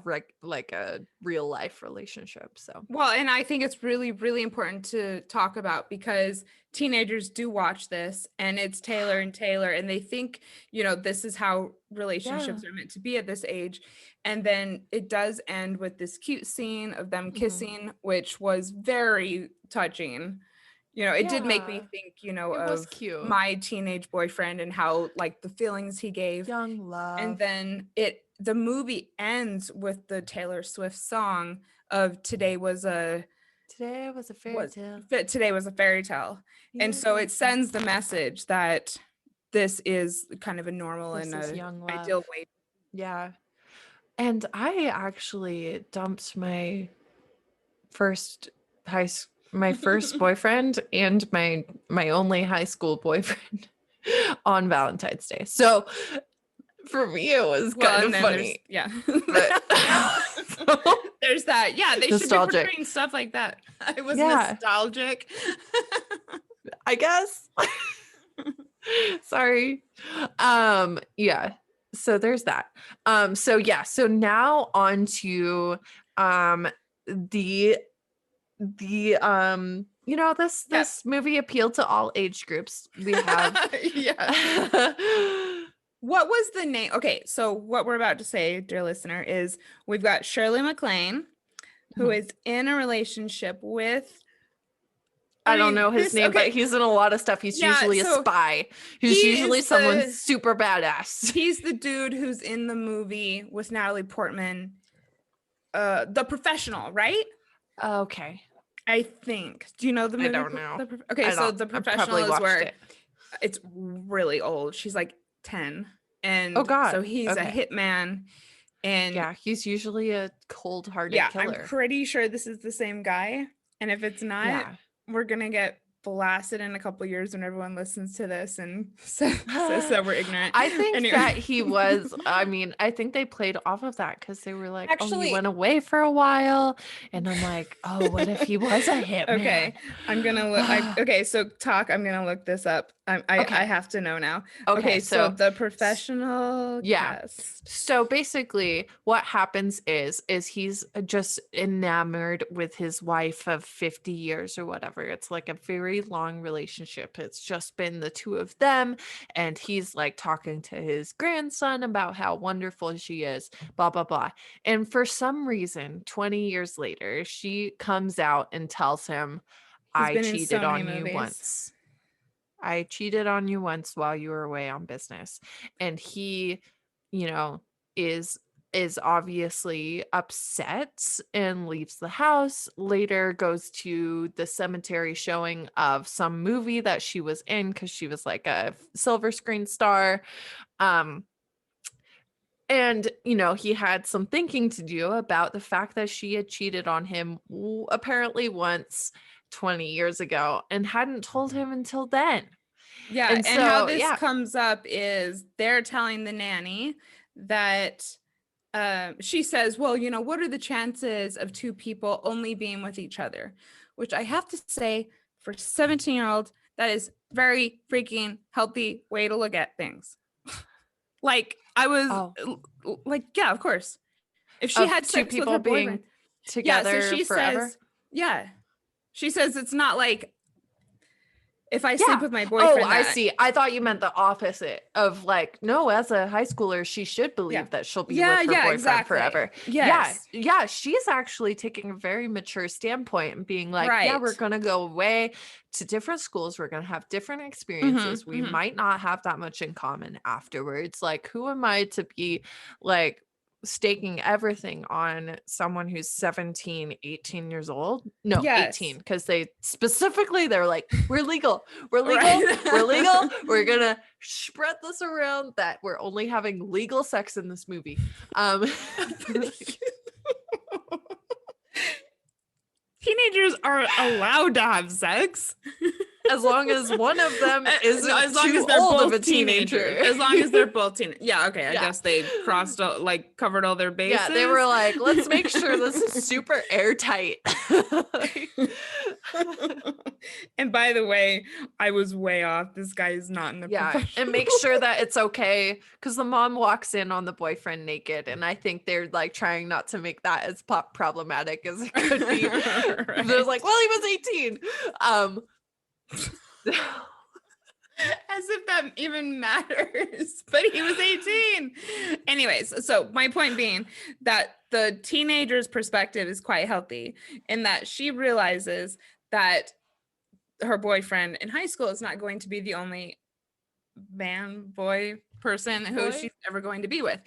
real life relationship. So well, and I think it's really, really important to talk about, because teenagers do watch this and it's Taylor and Taylor, and they think, you know, this is how relationships are meant to be at this age. And then it does end with this cute scene of them kissing, which was very touching. You know, it did make me think, you know, of my teenage boyfriend and how like the feelings he gave. Young love. And then the movie ends with the Taylor Swift song of Today was a fairy tale. Today was a fairy tale. Yeah. And so it sends the message that this is kind of a normal and a ideal way. Yeah. And I actually dumped my first boyfriend and my only high school boyfriend on Valentine's Day. So for me, it was kind of funny. Yeah. But, there's that. Yeah, they should be portraying stuff like that. I was nostalgic. I guess. Sorry. Yeah. So there's that. So now on to the you know, this movie appealed to all age groups. We have Yeah. What was the name? Okay, so what we're about to say, dear listener, is we've got Shirley MacLaine, who is in a relationship with, I don't know his name, but he's in a lot of stuff. He's usually a spy. He's usually someone super badass. He's the dude who's in the movie with Natalie Portman, The Professional, right? Okay. I think. Do you know the movie? I don't know. So The Professional is where it's really old. She's like 10. And so he's a hitman. And yeah, he's usually a cold-hearted killer. I'm pretty sure this is the same guy. And if it's not, we're gonna get blasted in a couple years when everyone listens to this and says that we're ignorant. I think that he was, I mean, I think they played off of that because they were like, actually, he went away for a while. And I'm like, oh, what if he was a hitman? Okay, I'm gonna look. I'm gonna look this up. I have to know now. Okay, so The Professional cast. So basically what happens is he's just enamored with his wife of 50 years or whatever. It's like a very long relationship. It's just been the two of them, and he's like talking to his grandson about how wonderful she is, blah blah blah. And for some reason 20 years later she comes out and tells him, I cheated on you once. I cheated on you once while you were away on business. And he, you know, is obviously upset and leaves the house. Later goes to the cemetery showing of some movie that she was in because she was like a silver screen star. And, you know, he had some thinking to do about the fact that she had cheated on him apparently once 20 years ago and hadn't told him until then. Yeah. And so, how this comes up is they're telling the nanny that she says, well, you know, what are the chances of two people only being with each other? Which I have to say, for a 17-year-old, that is very freaking healthy way to look at things. Like, I was like, yeah, of course. If she had two people being together forever. She says it's not like if I sleep with my boyfriend. Oh, I see. I thought you meant the opposite of like, no, as a high schooler, she should believe that she'll be with her boyfriend forever. Yes. Yeah. She's actually taking a very mature standpoint and being like, yeah, we're going to go away to different schools. We're going to have different experiences. We might not have that much in common afterwards. Like, who am I to be like staking everything on someone who's 17, 18 years old? No, 18, because they're like, we're legal, we're gonna spread this around that we're only having legal sex in this movie. Teenagers are allowed to have sex as long as one of them isn't too old of a teenager. As long as they're both teenagers. Yeah, okay. I guess they covered all their bases. Yeah, they were like, let's make sure this is super airtight. And by the way, I was way off. This guy is not in the Professional. And make sure that it's okay, because the mom walks in on the boyfriend naked, and I think they're like trying not to make that as problematic as it could be. They're like, well, he was 18. As if that even matters, but he was 18. Anyways, so my point being that the teenager's perspective is quite healthy in that she realizes that her boyfriend in high school is not going to be the only boy person who she's ever going to be with.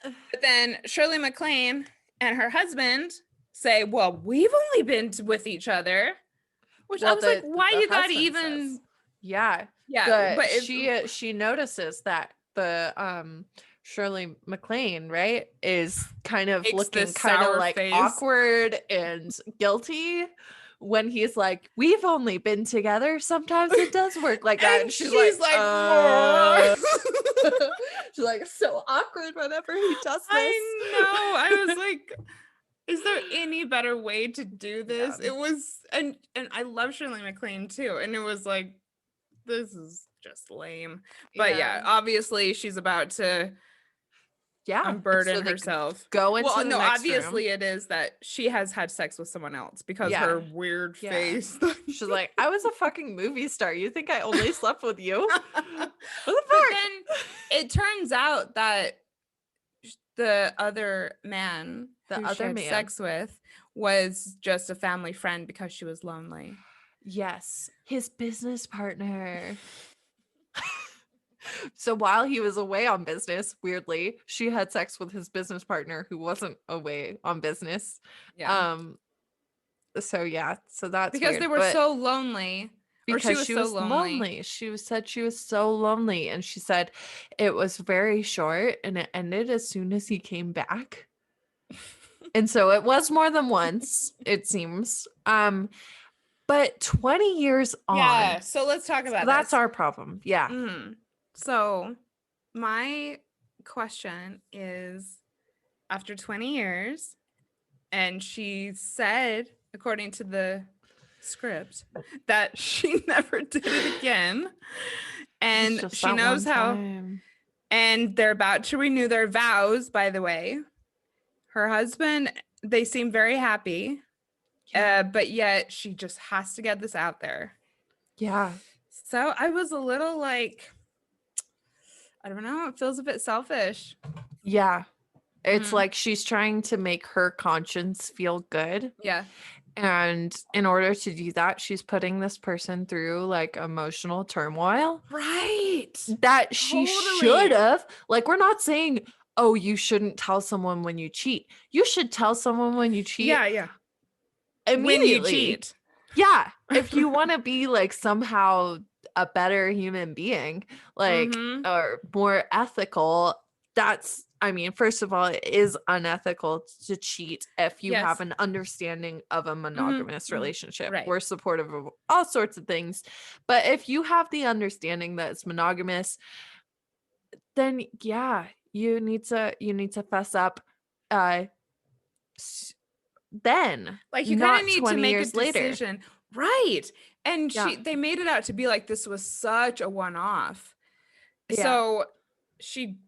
But then Shirley MacLaine and her husband say, well, we've only been with each other. Which I was like, why you gotta even? But she notices that the Shirley MacLaine, right, is kind of looking kind of like awkward and guilty when he's like, we've only been together. Sometimes it does work like that. And she's like she's like so awkward whenever he does this. I know. I was like, is there any better way to do this? It was, and I love Shirley MacLaine too. And it was like, this is just lame. But yeah, obviously she's about to Yeah. unburden So they herself. go into Well, the no, next obviously room. it is that she has had sex with someone else because Yeah. her weird Yeah. face. She's like, I was a fucking movie star. You think I only slept with you? What the But fuck? then it turns out that the other man The who she other had man. sex with was just a family friend because she was lonely. Yes. His business partner. So while he was away on business, weirdly, she had sex with his business partner who wasn't away on business. Yeah. So yeah, so that's Because weird. they were But so lonely. Or she because was she so was lonely. lonely. Said she was so lonely. And she said it was very short and it ended as soon as he came back. And so it was more than once, it seems. But 20 years on. Yeah, so let's talk about that's this. our problem. Yeah. Mm. So my question is, after 20 years, and she said, according to the script, that she never did it again. And she knows how. Time. And they're about to renew their vows, by the way. Her husband, they seem very happy. Yeah. But yet she just has to get this out there. Yeah. So I was a little like, I don't know, it feels a bit selfish. Yeah. It's like she's trying to make her conscience feel good. Yeah. And in order to do that, she's putting this person through like emotional turmoil. Right. That she should have. Like, we're not saying, oh, you shouldn't tell someone when you cheat. You should tell someone when you cheat. Yeah. Immediately. When you cheat. Yeah. If you want to be like somehow a better human being, like, or more ethical, that's, I mean, first of all, it is unethical to cheat if you have an understanding of a monogamous relationship. Right. We're supportive of all sorts of things. But if you have the understanding that it's monogamous, then yeah, you need to fess up then. Like, you kind of need to make a decision. Later. Right. And they made it out to be like this was such a one-off. Yeah. So she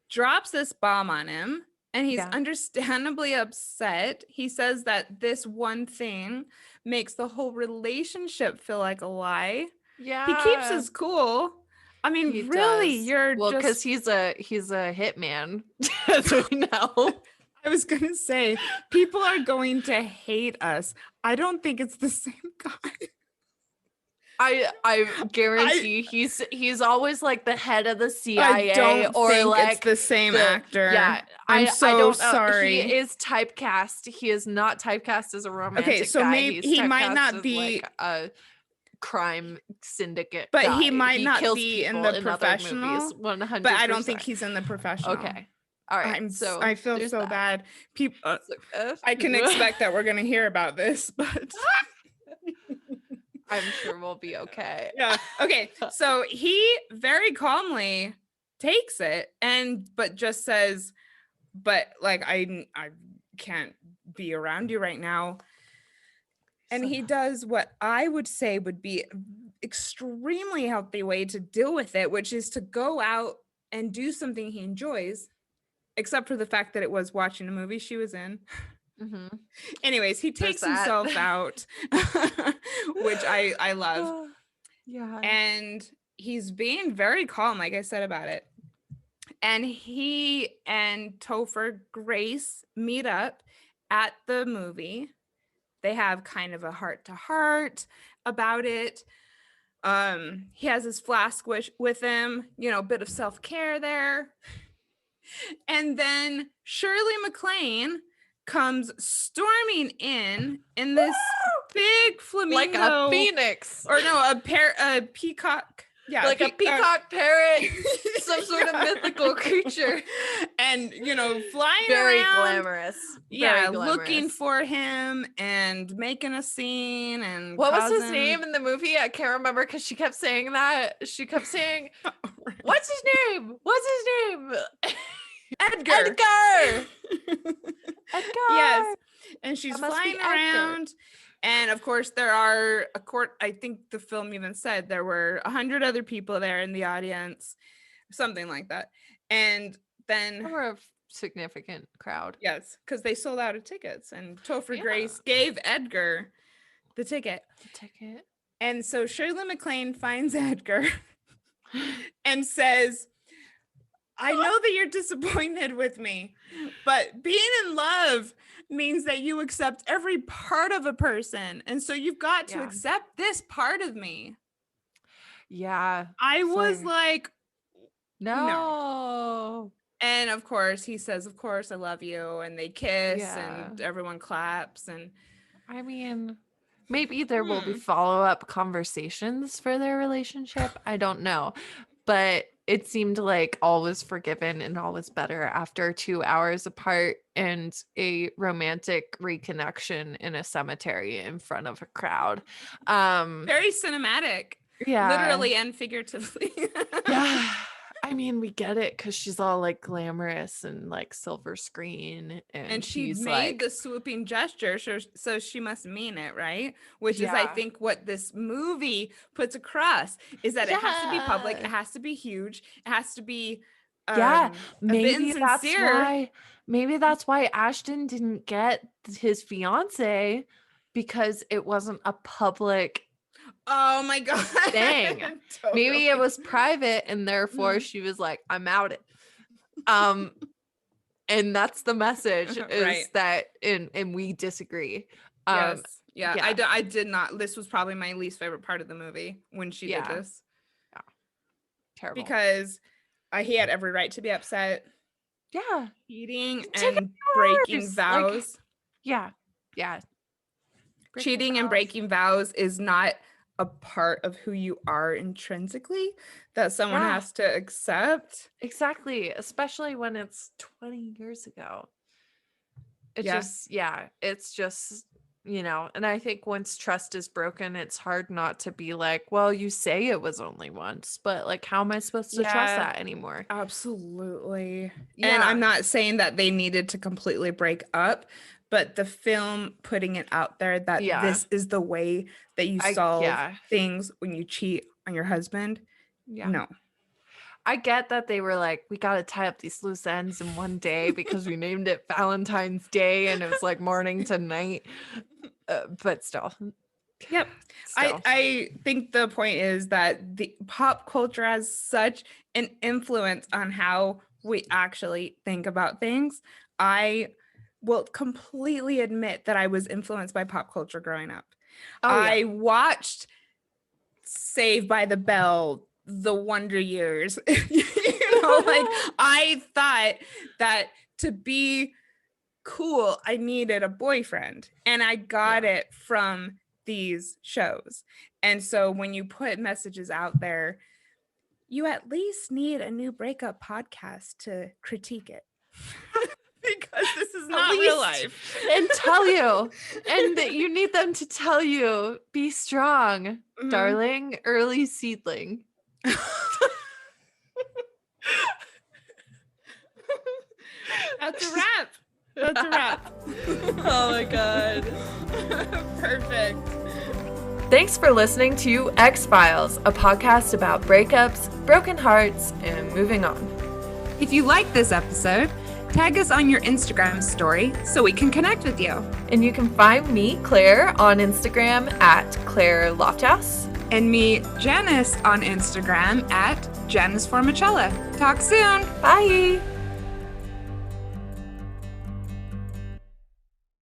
drops this bomb on him and he's understandably upset. He says that this one thing makes the whole relationship feel like a lie. Yeah. He keeps his cool. I mean, he really, does. You're because he's a hitman, as we know. I was gonna say, people are going to hate us. I don't think it's the same guy. I guarantee he's always like the head of the CIA. I don't think it's the same actor. Yeah, I'm so sorry. He is typecast. He is not typecast as a romantic guy. Okay, so maybe he might not be like a crime syndicate, but guy. He might not be in the professional. 100%. But I don't think he's in the professional. Okay. All right. I feel so bad. People, I can expect that we're going to hear about this, but I'm sure we'll be okay. Yeah. Okay. So he very calmly takes it but just says, but like, I can't be around you right now. And he does what I would say would be extremely healthy way to deal with it, which is to go out and do something he enjoys, except for the fact that it was watching a movie she was in. Mm-hmm. Anyways, he takes himself out, which I love. Yeah. And he's being very calm, like I said, about it. And he and Topher Grace meet up at the movie. They have kind of a heart-to-heart about it. He has his flask with him, a bit of self-care there. And then Shirley MacLaine comes storming in this big flamingo, like a phoenix, or no, a peacock. Yeah, like a peacock parrot, some sort of mythical creature, and flying very around, glamorous. Very glamorous. Looking for him and making a scene. And what was his name in the movie? I can't remember because she kept saying that. She kept saying, "What's his name? What's his name?" Edgar. Edgar. Yes, and she's flying around. And of course, there are I think the film even said there were 100 other people there in the audience, something like that. And then We're a significant crowd. yes, because they sold out of tickets, and Topher Yeah. Grace gave Edgar the ticket. And so Shirley MacLaine finds Edgar and says, I know that you're disappointed with me, but being in love means that you accept every part of a person. And so you've got to accept this part of me. Yeah. I was like, no. And of course, he says, of course, I love you. And they kiss and everyone claps. And I mean, maybe there will be follow-up conversations for their relationship. I don't know. But it seemed like all was forgiven and all was better after 2 hours apart and a romantic reconnection in a cemetery in front of a crowd. Very cinematic. Yeah. Literally and figuratively. Yeah. I mean, we get it because she's all like glamorous and like silver screen, and she she's made like the swooping gesture, so she must mean it, right? Which is, I think, what this movie puts across is that it has to be public, it has to be huge, it has to be maybe that's why Ashton didn't get his fiance, because it wasn't a public oh my god thing. Totally. Maybe it was private and therefore she was like, I'm out. And that's the message is right. That and we disagree. Yes. I did not. This was probably my least favorite part of the movie when she did this. Yeah. Terrible. Because he had every right to be upset. Yeah. Cheating and breaking vows. Yeah. Cheating and breaking vows is not a part of who you are intrinsically that someone has to accept. Exactly. Especially when it's 20 years ago. It's just, and I think once trust is broken, it's hard not to be like, well, you say it was only once, but like, how am I supposed to trust that anymore? Absolutely. Yeah. And I'm not saying that they needed to completely break up, but the film putting it out there that this is the way that you solve things when you cheat on your husband. Yeah. No. I get that they were like, we got to tie up these loose ends in one day because we named it Valentine's Day and it was like morning to night. But still. Yep. I think the point is that the pop culture has such an influence on how we actually think about things. I will completely admit that I was influenced by pop culture growing up. I watched Saved by the Bell, The Wonder Years. Like I thought that to be cool, I needed a boyfriend, and I got it from these shows. And so when you put messages out there, you at least need a new breakup podcast to critique it. Because this is not real life. And tell you. And that you need them to tell you, be strong, darling, early seedling. That's a wrap. Oh my god. Perfect. Thanks for listening to X-Files, a podcast about breakups, broken hearts, and moving on. If you like this episode, tag us on your Instagram story so we can connect with you. And you can find me, Claire, on Instagram at Claire Lofthouse. And me, Janice, on Instagram at Janice Formicella. Talk soon. Bye.